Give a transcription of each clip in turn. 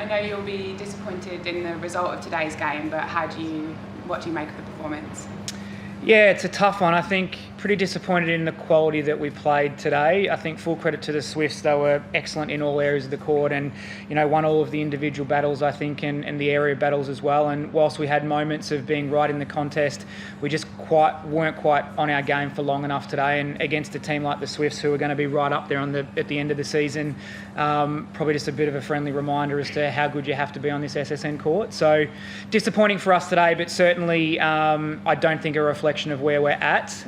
I know you'll be disappointed in the result of today's game, but what do you make of the performance? Yeah, it's a tough one. I think pretty disappointed in the quality that we played today. I think full credit to the Swifts. They were excellent in all areas of the court and, won all of the individual battles, I think, and the area battles as well. And whilst we had moments of being right in the contest, we just weren't quite on our game for long enough today. And against a team like the Swifts, who are going to be right up there at the end of the season, probably just a bit of a friendly reminder as to how good you have to be on this SSN court. So disappointing for us today, but certainly I don't think a reflection of where we're at.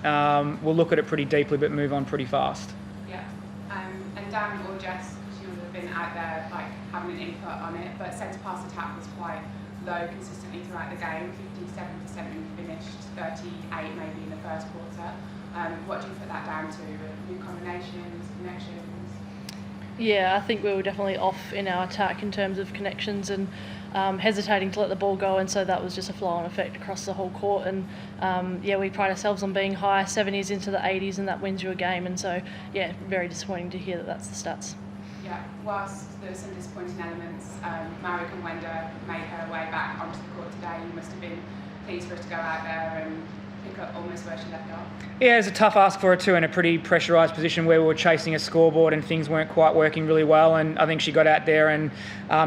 We'll look at it pretty deeply, but move on pretty fast. Yeah, and Dan or Jess, because you would have been out there having an input on it, but centre pass attack was quite low consistently throughout the game. 57% and finished 38 maybe in the first quarter. What do you put that down to? New combinations, connections? Yeah, I think we were definitely off in our attack in terms of connections and hesitating to let the ball go, and so that was just a flow-on effect across the whole court. And we pride ourselves on being high 70s into the 80s, and that wins you a game. And so, yeah, very disappointing to hear that that's the stats. Yeah, whilst there were some disappointing elements, Marek and Wenda made her way back onto the court today. You must have been pleased for her to go out there and pick up almost where she left off. Yeah, it was a tough ask for her too, in a pretty pressurised position where we were chasing a scoreboard and things weren't quite working really well. And I think she got out there and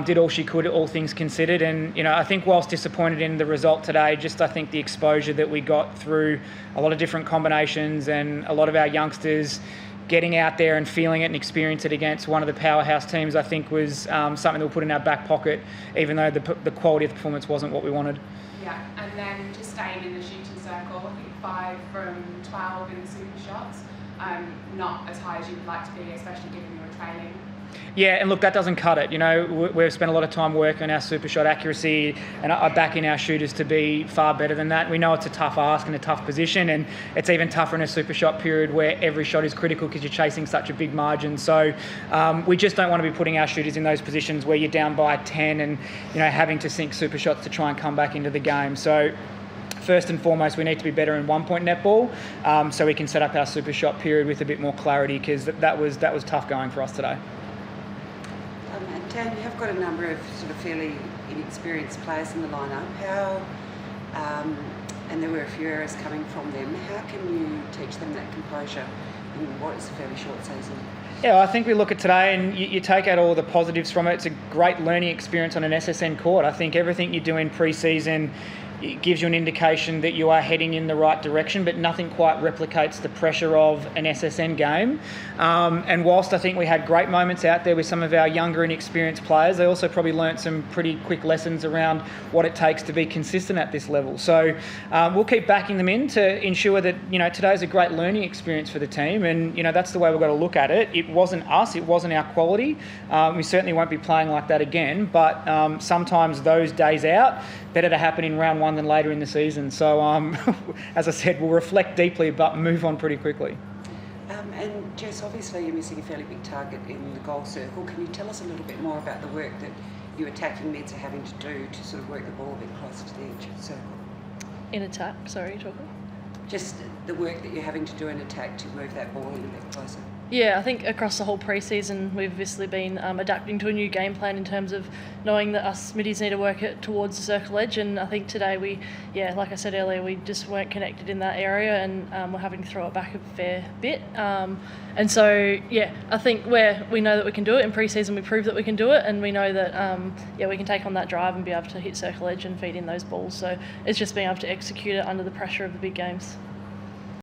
did all she could, all things considered. And, I think whilst disappointed in the result today, just I think the exposure that we got through a lot of different combinations and a lot of our youngsters getting out there and feeling it and experience it against one of the powerhouse teams, I think was something that we'll put in our back pocket, even though the quality of the performance wasn't what we wanted. Yeah, and then just staying in the shooting circle, I think 5 from 12 in the super shots, not as high as you would like to be, especially given you were trailing. Yeah, and look, that doesn't cut it. We've spent a lot of time working on our super shot accuracy, and I back in our shooters to be far better than that. We know it's a tough ask and a tough position, and it's even tougher in a super shot period where every shot is critical because you're chasing such a big margin. So we just don't want to be putting our shooters in those positions where you're down by 10 and having to sink super shots to try and come back into the game. So first and foremost, we need to be better in one-point netball, so we can set up our super shot period with a bit more clarity, because that was tough going for us today. Dan, you have got a number of sort of fairly inexperienced players in the lineup. And there were a few errors coming from them. How can you teach them that composure in what is a fairly short season? Yeah, I think we look at today and you take out all the positives from it. It's a great learning experience on an SSN court. I think everything you do in pre-season, it gives you an indication that you are heading in the right direction, but nothing quite replicates the pressure of an SSN game. And whilst I think we had great moments out there with some of our younger and experienced players, they also probably learnt some pretty quick lessons around what it takes to be consistent at this level. So we'll keep backing them in to ensure that, today's a great learning experience for the team, and, that's the way we've got to look at it. It wasn't us, it wasn't our quality. We certainly won't be playing like that again, but sometimes those days out, better to happen in round one than later in the season. So, as I said, we'll reflect deeply but move on pretty quickly. And Jess, obviously you're missing a fairly big target in the goal circle. Can you tell us a little bit more about the work that you attacking mids are having to do to sort of work the ball a bit closer to the edge of the circle? In attack, sorry, you're talking? Just the work that you're having to do in attack to move that ball in a bit closer. Yeah, I think across the whole pre-season we've obviously been adapting to a new game plan in terms of knowing that us middies need to work it towards the circle edge, and I think today like I said earlier, we just weren't connected in that area, and we're having to throw it back a fair bit. And so, I think we know that we can do it. In pre-season we proved that we can do it, and we know that we can take on that drive and be able to hit circle edge and feed in those balls. So it's just being able to execute it under the pressure of the big games.